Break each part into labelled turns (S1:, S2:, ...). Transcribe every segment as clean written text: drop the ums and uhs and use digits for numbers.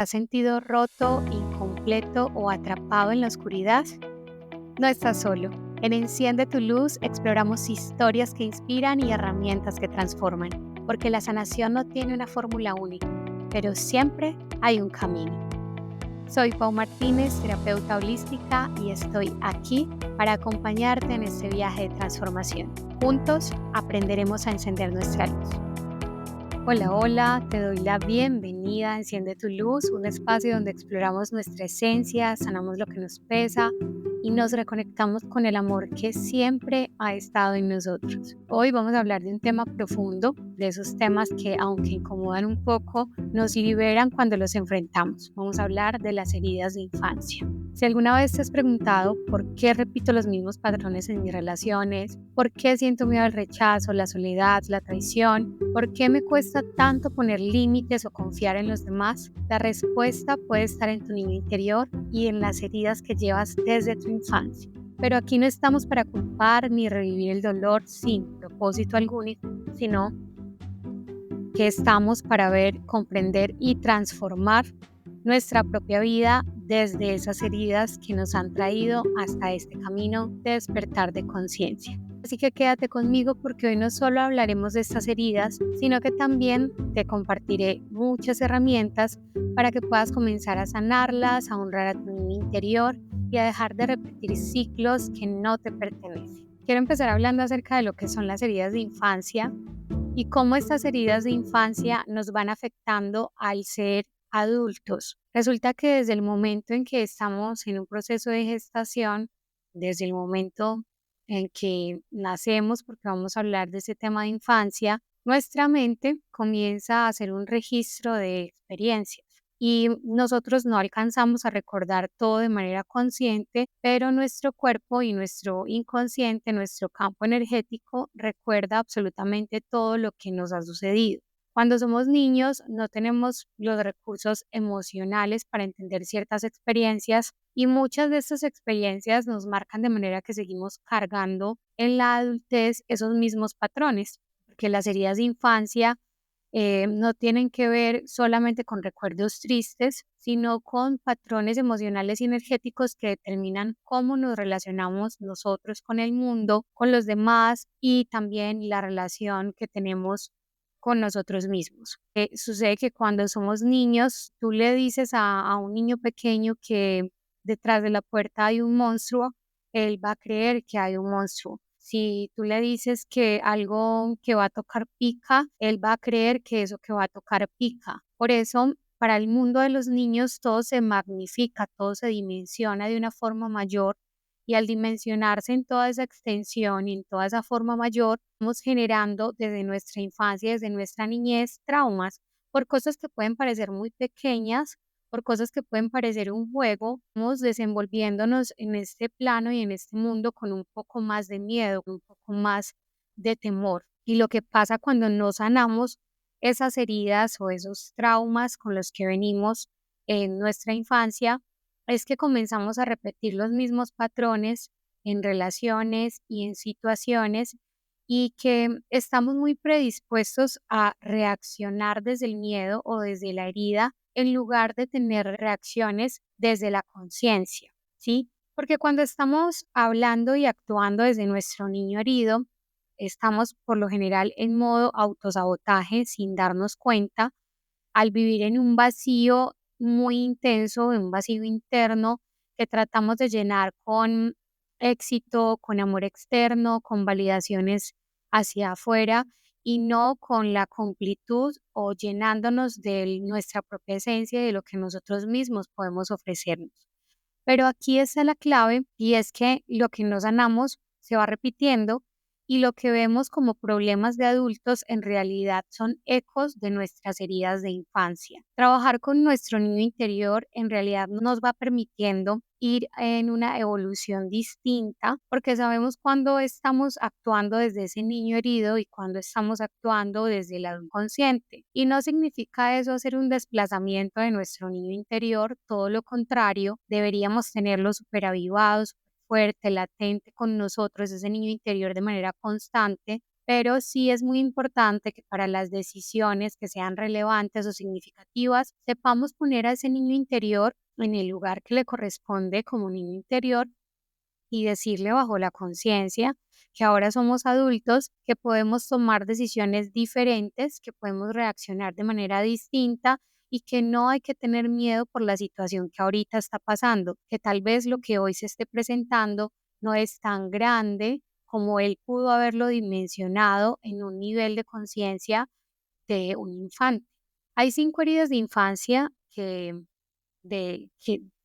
S1: ¿Has sentido roto, incompleto o atrapado en la oscuridad? No estás solo. En Enciende tu Luz exploramos historias que inspiran y herramientas que transforman, porque la sanación no tiene una fórmula única, pero siempre hay un camino. Soy Pau Martínez, terapeuta holística, y estoy aquí para acompañarte en este viaje de transformación. Juntos aprenderemos a encender nuestra luz. Hola, hola, te doy la bienvenida a Enciende tu Luz, un espacio donde exploramos nuestra esencia, sanamos lo que nos pesa y nos reconectamos con el amor que siempre ha estado en nosotros. Hoy vamos a hablar de un tema profundo, de esos temas que, aunque incomodan un poco, nos liberan cuando los enfrentamos. Vamos a hablar de las heridas de infancia. Si alguna vez te has preguntado por qué repito los mismos patrones en mis relaciones, por qué siento miedo al rechazo, la soledad, la traición, por qué me cuesta tanto poner límites o confiar en los demás, la respuesta puede estar en tu niño interior y en las heridas que llevas desde tu infancia. Pero aquí no estamos para culpar ni revivir el dolor sin propósito alguno, sino que estamos para ver, comprender y transformar nuestra propia vida desde esas heridas que nos han traído hasta este camino de despertar de conciencia. Así que quédate conmigo porque hoy no solo hablaremos de estas heridas, sino que también te compartiré muchas herramientas para que puedas comenzar a sanarlas, a honrar a tu niño interior y a dejar de repetir ciclos que no te pertenecen. Quiero empezar hablando acerca de lo que son las heridas de infancia y cómo estas heridas de infancia nos van afectando al ser adultos. Resulta que desde el momento en que estamos en un proceso de gestación, desde el momento en que nacemos, porque vamos a hablar de ese tema de infancia, nuestra mente comienza a hacer un registro de experiencias y nosotros no alcanzamos a recordar todo de manera consciente, pero nuestro cuerpo y nuestro inconsciente, nuestro campo energético, recuerda absolutamente todo lo que nos ha sucedido. Cuando somos niños no tenemos los recursos emocionales para entender ciertas experiencias y muchas de estas experiencias nos marcan de manera que seguimos cargando en la adultez esos mismos patrones, porque las heridas de infancia no tienen que ver solamente con recuerdos tristes, sino con patrones emocionales y energéticos que determinan cómo nos relacionamos nosotros con el mundo, con los demás y también la relación que tenemos con nosotros mismos. Sucede que cuando somos niños, tú le dices a un niño pequeño que detrás de la puerta hay un monstruo, él va a creer que hay un monstruo. Si tú le dices que algo que va a tocar pica, él va a creer que eso que va a tocar pica. Por eso, para el mundo de los niños, todo se magnifica, todo se dimensiona de una forma mayor y al dimensionarse en toda esa extensión y en toda esa forma mayor, vamos generando desde nuestra infancia, desde nuestra niñez, traumas por cosas que pueden parecer muy pequeñas, por cosas que pueden parecer un juego, vamos desenvolviéndonos en este plano y en este mundo con un poco más de miedo, un poco más de temor. Y lo que pasa cuando no sanamos esas heridas o esos traumas con los que venimos en nuestra infancia, es que comenzamos a repetir los mismos patrones en relaciones y en situaciones y que estamos muy predispuestos a reaccionar desde el miedo o desde la herida en lugar de tener reacciones desde la conciencia, ¿sí? Porque cuando estamos hablando y actuando desde nuestro niño herido, estamos por lo general en modo autosabotaje sin darnos cuenta, al vivir en un vacío muy intenso, en un vacío interno que tratamos de llenar con éxito, con amor externo, con validaciones hacia afuera y no con la completud o llenándonos de nuestra propia esencia y de lo que nosotros mismos podemos ofrecernos. Pero aquí está la clave y es que lo que no sanamos se va repitiendo y lo que vemos como problemas de adultos en realidad son ecos de nuestras heridas de infancia. Trabajar con nuestro niño interior en realidad nos va permitiendo ir en una evolución distinta porque sabemos cuándo estamos actuando desde ese niño herido y cuándo estamos actuando desde el inconsciente. Y no significa eso hacer un desplazamiento de nuestro niño interior, todo lo contrario, deberíamos tenerlo superavivado, fuerte, latente con nosotros, ese niño interior de manera constante, pero sí es muy importante que para las decisiones que sean relevantes o significativas, sepamos poner a ese niño interior en el lugar que le corresponde como niño interior y decirle bajo la conciencia que ahora somos adultos, que podemos tomar decisiones diferentes, que podemos reaccionar de manera distinta y que no hay que tener miedo por la situación que ahorita está pasando, que tal vez lo que hoy se esté presentando no es tan grande como él pudo haberlo dimensionado en un nivel de conciencia de un infante. Hay 5 heridas de infancia que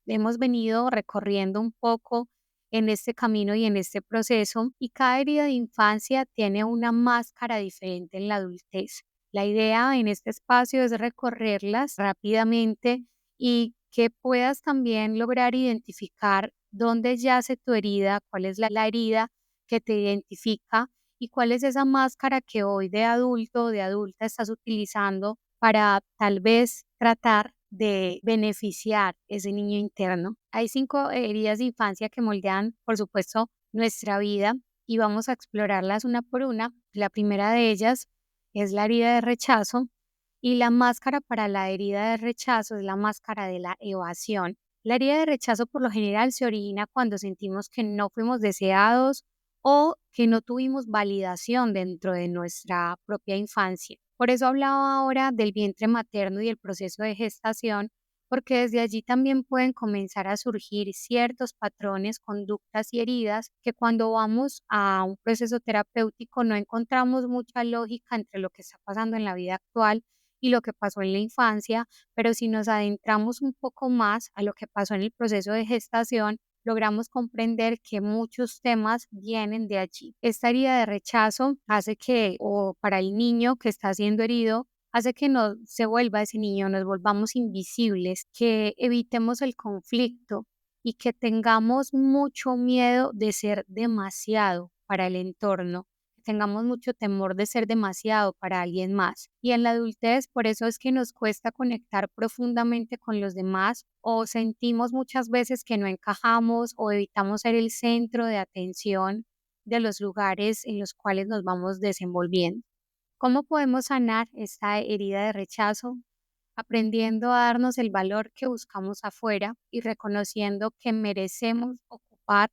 S1: hemos venido recorriendo un poco en este camino y en este proceso, y cada herida de infancia tiene una máscara diferente en la adultez. La idea en este espacio es recorrerlas rápidamente y que puedas también lograr identificar dónde yace tu herida, cuál es la herida que te identifica y cuál es esa máscara que hoy de adulto o de adulta estás utilizando para tal vez tratar de beneficiar ese niño interno. Hay 5 heridas de infancia que moldean, por supuesto, nuestra vida y vamos a explorarlas una por una. La primera de ellas es la herida de rechazo y la máscara para la herida de rechazo es la máscara de la evasión. La herida de rechazo por lo general se origina cuando sentimos que no fuimos deseados o que no tuvimos validación dentro de nuestra propia infancia. Por eso hablaba ahora del vientre materno y el proceso de gestación, porque desde allí también pueden comenzar a surgir ciertos patrones, conductas y heridas que cuando vamos a un proceso terapéutico no encontramos mucha lógica entre lo que está pasando en la vida actual y lo que pasó en la infancia, pero si nos adentramos un poco más a lo que pasó en el proceso de gestación, logramos comprender que muchos temas vienen de allí. Esta herida de rechazo hace que, o para el niño que está siendo herido, hace que no se vuelva ese niño, nos volvamos invisibles, que evitemos el conflicto y que tengamos mucho miedo de ser demasiado para el entorno, que tengamos mucho temor de ser demasiado para alguien más. Y en la adultez, por eso es que nos cuesta conectar profundamente con los demás o sentimos muchas veces que no encajamos o evitamos ser el centro de atención de los lugares en los cuales nos vamos desenvolviendo. ¿Cómo podemos sanar esta herida de rechazo? Aprendiendo a darnos el valor que buscamos afuera y reconociendo que merecemos ocupar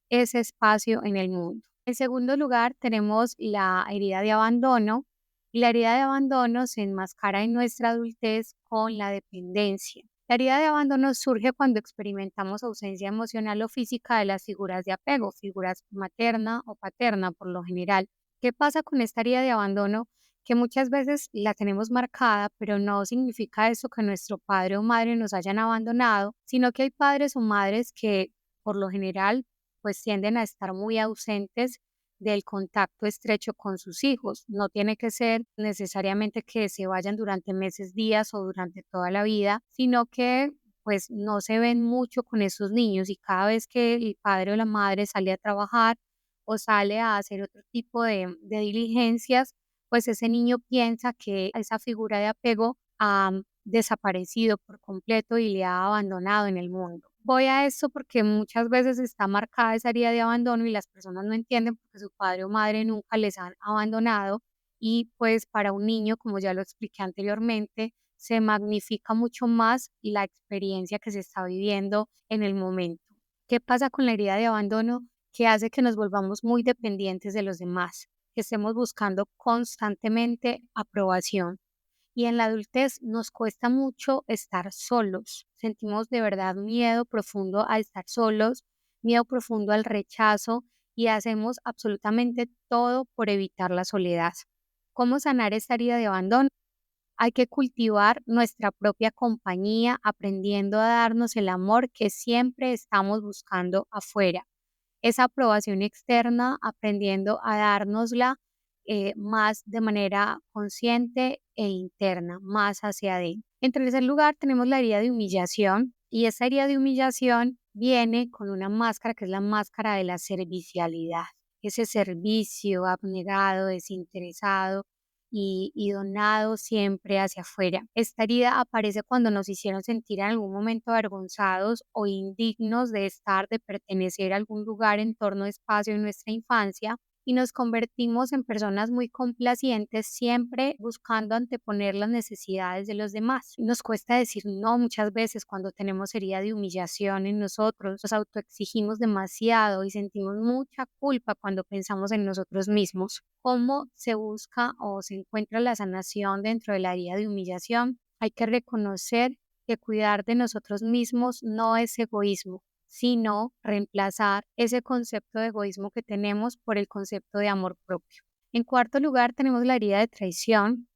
S1: ese espacio en el mundo. En segundo lugar, tenemos la herida de abandono. Y la herida de abandono se enmascara en nuestra adultez con la dependencia. La herida de abandono surge cuando experimentamos ausencia emocional o física de las figuras de apego, figuras materna o paterna por lo general. ¿Qué pasa con esta herida de abandono? Que muchas veces la tenemos marcada, pero no significa eso que nuestro padre o madre nos hayan abandonado, sino que hay padres o madres que por lo general pues tienden a estar muy ausentes del contacto estrecho con sus hijos. No tiene que ser necesariamente que se vayan durante meses, días o durante toda la vida, sino que pues no se ven mucho con esos niños y cada vez que el padre o la madre sale a trabajar o sale a hacer otro tipo de diligencias, pues ese niño piensa que esa figura de apego ha desaparecido por completo y le ha abandonado en el mundo. Voy a esto porque muchas veces está marcada esa herida de abandono y las personas no entienden porque su padre o madre nunca les han abandonado y pues para un niño, como ya lo expliqué anteriormente, se magnifica mucho más la experiencia que se está viviendo en el momento. ¿Qué pasa con la herida de abandono? Que hace que nos volvamos muy dependientes de los demás, que estemos buscando constantemente aprobación. Y en la adultez nos cuesta mucho estar solos. Sentimos de verdad miedo profundo a estar solos, miedo profundo al rechazo y hacemos absolutamente todo por evitar la soledad. ¿Cómo sanar esta herida de abandono? Hay que cultivar nuestra propia compañía, aprendiendo a darnos el amor que siempre estamos buscando afuera, esa aprobación externa, aprendiendo a dárnosla más de manera consciente e interna, más hacia adentro. En tercer lugar, tenemos la herida de humillación y esa herida de humillación viene con una máscara que es la máscara de la servicialidad, ese servicio abnegado, desinteresado y donado siempre hacia afuera. Esta herida aparece cuando nos hicieron sentir en algún momento avergonzados o indignos de estar, de pertenecer a algún lugar, entorno, espacio en nuestra infancia y nos convertimos en personas muy complacientes, siempre buscando anteponer las necesidades de los demás. Nos cuesta decir no muchas veces cuando tenemos herida de humillación en nosotros, nos autoexigimos demasiado y sentimos mucha culpa cuando pensamos en nosotros mismos. ¿Cómo se busca o se encuentra la sanación dentro de la herida de humillación? Hay que reconocer que cuidar de nosotros mismos no es egoísmo, sino reemplazar ese concepto de egoísmo que tenemos por el concepto de amor propio. En cuarto lugar, tenemos la herida de traición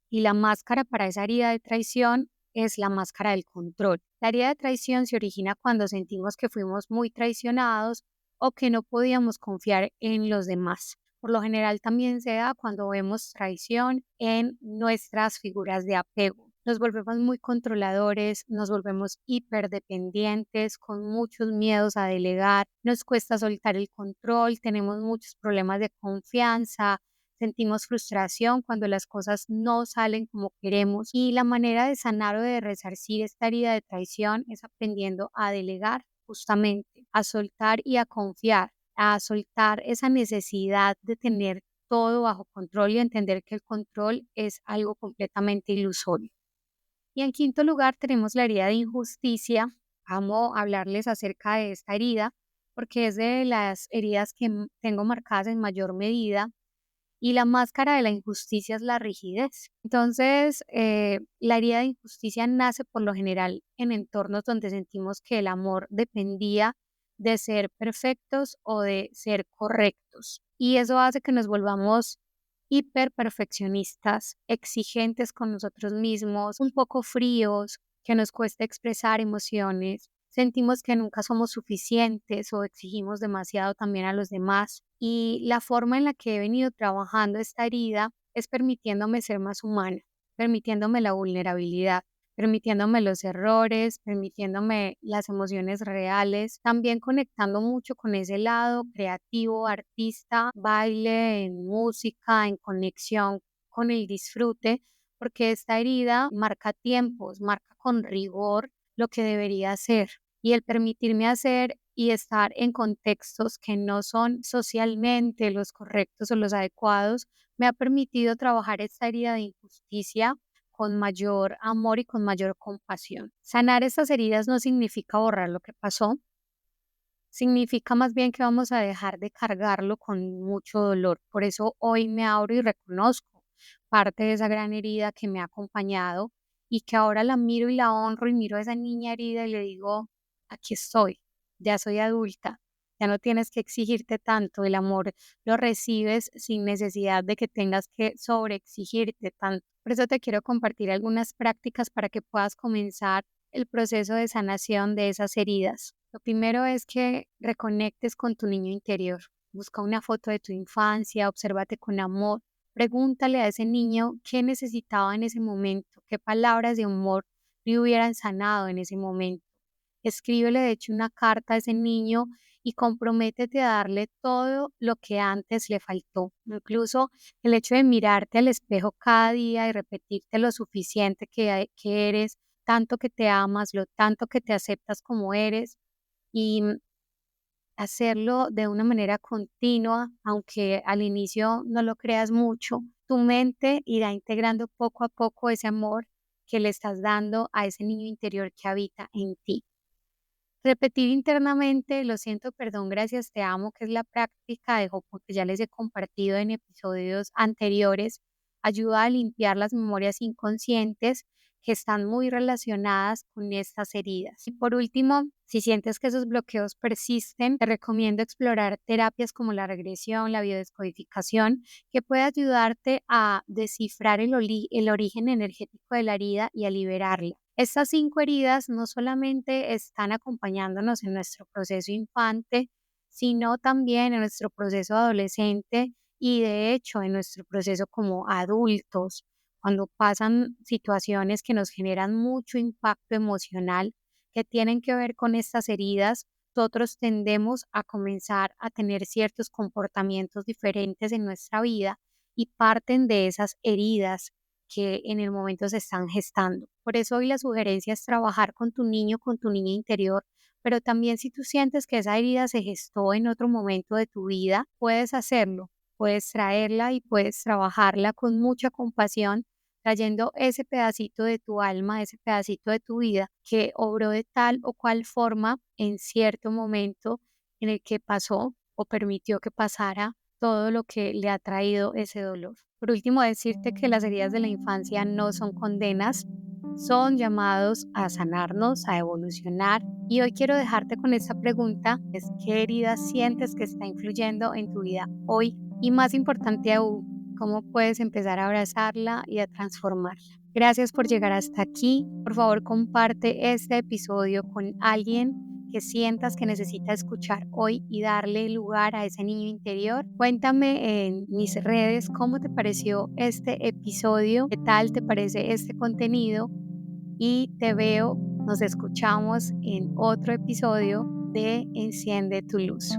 S1: y la máscara para esa herida de traición es la máscara del control. La herida de traición se origina cuando sentimos que fuimos muy traicionados o que no podíamos confiar en los demás. Por lo general también se da cuando vemos traición en nuestras figuras de apego. Nos volvemos muy controladores, nos volvemos hiperdependientes, con muchos miedos a delegar, nos cuesta soltar el control, tenemos muchos problemas de confianza, sentimos frustración cuando las cosas no salen como queremos y la manera de sanar o de resarcir esta herida de traición es aprendiendo a delegar justamente, a soltar y a confiar, a soltar esa necesidad de tener todo bajo control y entender que el control es algo completamente ilusorio. Y en quinto lugar tenemos la herida de injusticia. Amo hablarles acerca de esta herida porque es de las heridas que tengo marcadas en mayor medida y la máscara de la injusticia es la rigidez. Entonces, la herida de injusticia nace por lo general en entornos donde sentimos que el amor dependía de ser perfectos o de ser correctos. Y eso hace que nos volvamos hiperperfeccionistas, exigentes con nosotros mismos, un poco fríos, que nos cuesta expresar emociones. Sentimos que nunca somos suficientes o exigimos demasiado también a los demás. Y la forma en la que he venido trabajando esta herida es permitiéndome ser más humana, permitiéndome la vulnerabilidad, permitiéndome los errores, permitiéndome las emociones reales, también conectando mucho con ese lado creativo, artista, baile, en música, en conexión con el disfrute, porque esta herida marca tiempos, marca con rigor lo que debería ser. Y el permitirme hacer y estar en contextos que no son socialmente los correctos o los adecuados, me ha permitido trabajar esta herida de injusticia con mayor amor y con mayor compasión. Sanar estas heridas no significa borrar lo que pasó, significa más bien que vamos a dejar de cargarlo con mucho dolor. Por eso hoy me abro y reconozco parte de esa gran herida que me ha acompañado y que ahora la miro y la honro y miro a esa niña herida y le digo, aquí estoy, ya soy adulta, ya no tienes que exigirte tanto, el amor lo recibes sin necesidad de que tengas que sobreexigirte tanto. Por eso te quiero compartir algunas prácticas para que puedas comenzar el proceso de sanación de esas heridas. Lo primero es que reconectes con tu niño interior. Busca una foto de tu infancia, obsérvate con amor, pregúntale a ese niño qué necesitaba en ese momento, qué palabras de amor le hubieran sanado en ese momento. Escríbele de hecho una carta a ese niño y comprométete a darle todo lo que antes le faltó. Incluso el hecho de mirarte al espejo cada día y repetirte lo suficiente que eres, tanto que te amas, lo tanto que te aceptas como eres y hacerlo de una manera continua, aunque al inicio no lo creas mucho, tu mente irá integrando poco a poco ese amor que le estás dando a ese niño interior que habita en ti. Repetir internamente, lo siento, perdón, gracias, te amo, que es la práctica de Hopo que ya les he compartido en episodios anteriores, ayuda a limpiar las memorias inconscientes que están muy relacionadas con estas heridas. Y por último, si sientes que esos bloqueos persisten, te recomiendo explorar terapias como la regresión, la biodescodificación, que puede ayudarte a descifrar el origen energético de la herida y a liberarla. Estas 5 heridas no solamente están acompañándonos en nuestro proceso infante, sino también en nuestro proceso adolescente y de hecho en nuestro proceso como adultos, cuando pasan situaciones que nos generan mucho impacto emocional que tienen que ver con estas heridas, nosotros tendemos a comenzar a tener ciertos comportamientos diferentes en nuestra vida y parten de esas heridas que en el momento se están gestando. Por eso hoy la sugerencia es trabajar con tu niño, con tu niña interior, pero también si tú sientes que esa herida se gestó en otro momento de tu vida, puedes hacerlo. puedes traerla y puedes trabajarla con mucha compasión, trayendo ese pedacito de tu alma, ese pedacito de tu vida que obró de tal o cual forma en cierto momento en el que pasó o permitió que pasara todo lo que le ha traído ese dolor. Por último, decirte que las heridas de la infancia no son condenas, son llamados a sanarnos, a evolucionar. Y hoy quiero dejarte con esta pregunta, es ¿qué herida sientes que está influyendo en tu vida hoy? Y más importante aún, ¿cómo puedes empezar a abrazarla y a transformarla? Gracias por llegar hasta aquí. Por favor, comparte este episodio con alguien que sientas que necesita escuchar hoy y darle lugar a ese niño interior. Cuéntame en mis redes cómo te pareció este episodio, qué tal te parece este contenido y te veo, nos escuchamos en otro episodio de Enciende tu luz.